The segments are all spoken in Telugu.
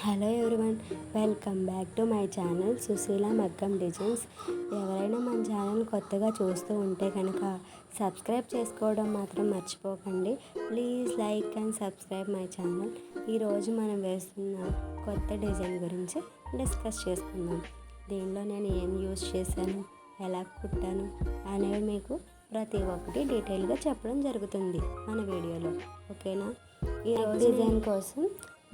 Hello everyone, welcome back to my channel Sushila మగ్గం డిజైన్స్. ఎవరైనా మన ఛానల్ కొత్తగా చూస్తూ ఉంటే కనుక సబ్స్క్రైబ్ చేసుకోవడం మాత్రం మర్చిపోకండి. Please like and subscribe my channel. ఈరోజు మనం వేస్తున్న కొత్త డిజైన్ గురించి డిస్కస్ చేసుకుందాం. దీనిలో నేను ఏం యూజ్ చేశాను, ఎలా కుట్టాను అనేవి మీకు ప్రతి ఒక్కటి డీటెయిల్గా చెప్పడం జరుగుతుంది మన వీడియోలో. ఓకేనా? ఈ డిజైన్ కోసం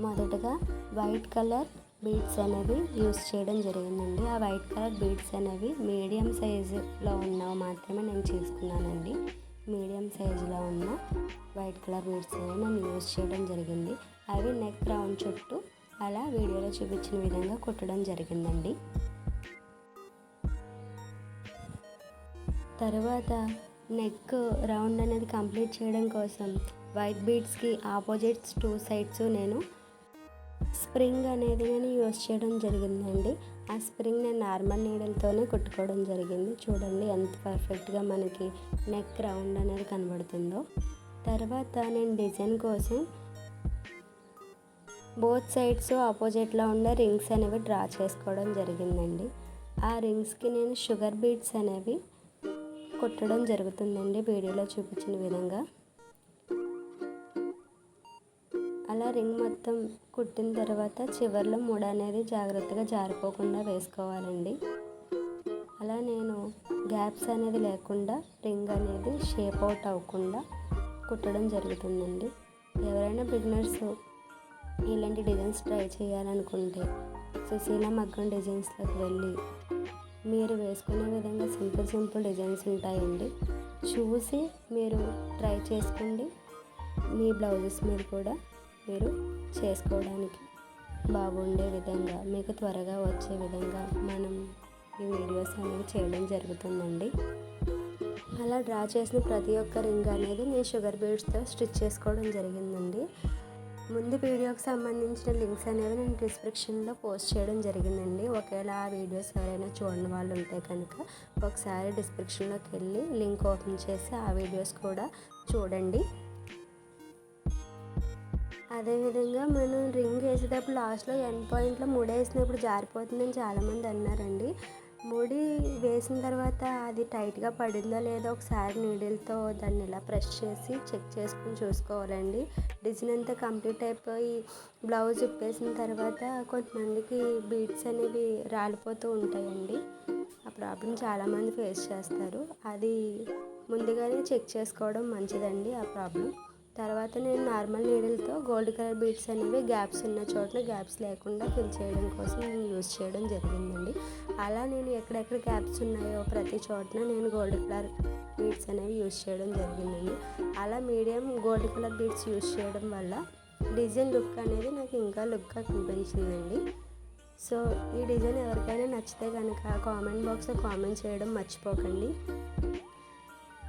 మొదటగా వైట్ కలర్ బీడ్స్ అనేవి యూస్ చేయడం జరిగిందండి. ఆ వైట్ కలర్ బీడ్స్ అనేవి మీడియం సైజులో ఉన్నవి మాత్రమే నేను తీసుకున్నానండి. మీడియం సైజులో ఉన్న వైట్ కలర్ బీడ్స్ అనేవి నేను యూస్ చేయడం జరిగింది. అవి నెక్ రౌండ్ చుట్టూ అలా వీడియోలో చూపించిన విధంగా కుట్టడం జరిగిందండి. తర్వాత నెక్ రౌండ్ అనేది కంప్లీట్ చేయడం కోసం వైట్ బీడ్స్కి ఆపోజిట్స్ 2 సైడ్స్ నేను స్ప్రింగ్ అనేది నేను యూస్ చేయడం జరిగిందండి. ఆ స్ప్రింగ్ నేను నార్మల్ నీడిల్తోనే కుట్టుకోవడం జరిగింది. చూడండి ఎంత పర్ఫెక్ట్గా మనకి నెక్ రౌండ్ అనేది కనబడుతుందో. తర్వాత నేను డిజైన్ కోసం బోత్ సైడ్స్ ఆపోజిట్లో ఉండే రింగ్స్ అనేవి డ్రా చేసుకోవడం జరిగిందండి. ఆ రింగ్స్కి నేను షుగర్ బీడ్స్ అనేవి కుట్టడం జరుగుతుందండి వీడియోలో చూపించిన విధంగా. అలా రింగ్ మొత్తం కుట్టిన తర్వాత చివర్లో ముడ అనేది జాగ్రత్తగా జారిపోకుండా వేసుకోవాలండి. అలా నేను గ్యాప్స్ అనేది లేకుండా రింగ్ అనేది షేప్ అవుట్ అవ్వకుండా కుట్టడం జరుగుతుందండి. ఎవరైనా బిగినర్స్ ఇలాంటి డిజైన్స్ ట్రై చేయాలనుకుంటే సుశీల మగ్గం డిజైన్స్లోకి వెళ్ళి మీరు వేసుకునే విధంగా సింపుల్ డిజైన్స్ ఉంటాయండి. చూసి మీరు ట్రై చేసుకోండి. మీ బ్లౌజెస్ మీద కూడా మీరు చేసుకోవడానికి బాగుండే విధంగా, మీకు త్వరగా వచ్చే విధంగా మనం ఈ వీడియోస్ అనేవి చేయడం జరుగుతుందండి. అలా డ్రా చేసిన ప్రతి ఒక్క రింగ్ అనేది నేను షుగర్ బీడ్స్తో స్టిచ్ చేసుకోవడం జరిగిందండి. ముందు వీడియోకి సంబంధించిన లింక్స్ అనేవి నేను డిస్క్రిప్షన్లో పోస్ట్ చేయడం జరిగిందండి. ఒకవేళ ఆ వీడియోస్ ఎవరైనా చూడని వాళ్ళు ఉంటే కనుక ఒకసారి డిస్క్రిప్షన్లోకి వెళ్ళి లింక్ ఓపెన్ చేసి ఆ వీడియోస్ కూడా చూడండి. అదేవిధంగా మనం రింగ్ వేసేటప్పుడు లాస్ట్లో ఎండ్ పాయింట్లో ముడి వేసినప్పుడు జారిపోతుందని చాలామంది అన్నారండి. ముడి వేసిన తర్వాత అది టైట్గా పడిందో లేదో ఒకసారి నీడిల్తో దాన్ని ఇలా ప్రెస్ చేసి చెక్ చేసుకుని చూసుకోవాలండి. డిజైన్ అంతా కంప్లీట్ అయిపోయి బ్లౌజ్ ఇప్పేసిన తర్వాత కొంతమందికి బీడ్స్ అనేవి రాలిపోతూ ఉంటాయండి. ఆ ప్రాబ్లం చాలామంది ఫేస్ చేస్తారు. అది ముందుగానే చెక్ చేసుకోవడం మంచిదండి ఆ ప్రాబ్లం. తర్వాత నేను నార్మల్ నీడిల్తో గోల్డ్ కలర్ బీడ్స్ అనేవి గ్యాప్స్ ఉన్న చోట్ల గ్యాప్స్ లేకుండా ఫిల్ చేయడం కోసం నేను యూజ్ చేయడం జరిగిందండి. అలా నేను ఎక్కడెక్కడ గ్యాప్స్ ఉన్నాయో ప్రతి చోట్ల నేను గోల్డ్ కలర్ బీడ్స్ అనేవి యూజ్ చేయడం జరిగిందండి. అలా medium gold colour beads use చేయడం వల్ల డిజైన్ లుక్ అనేది నాకు ఇంకా లుక్గా కనిపించిందండి. సో ఈ డిజైన్ ఎవరికైనా నచ్చితే కనుక కామెంట్ బాక్స్లో కామెంట్ చేయడం మర్చిపోకండి.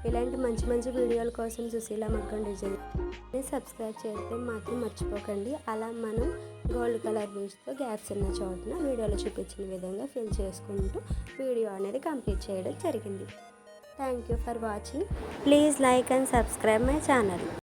ఇలాంటి మంచి వీడియోల కోసం సుశీల మగ్గం డిజైన్ని సబ్స్క్రైబ్ చేయడం మాత్రం మర్చిపోకండి. అలా మనం గోల్డ్ కలర్ బీడ్స్తో గ్యాప్స్ ఉన్న చోటున వీడియోలో చూపించిన విధంగా ఫిల్ చేసుకుంటూ వీడియో అనేది కంప్లీట్ చేయడం జరిగింది. Thank you for watching. Please like and subscribe my channel.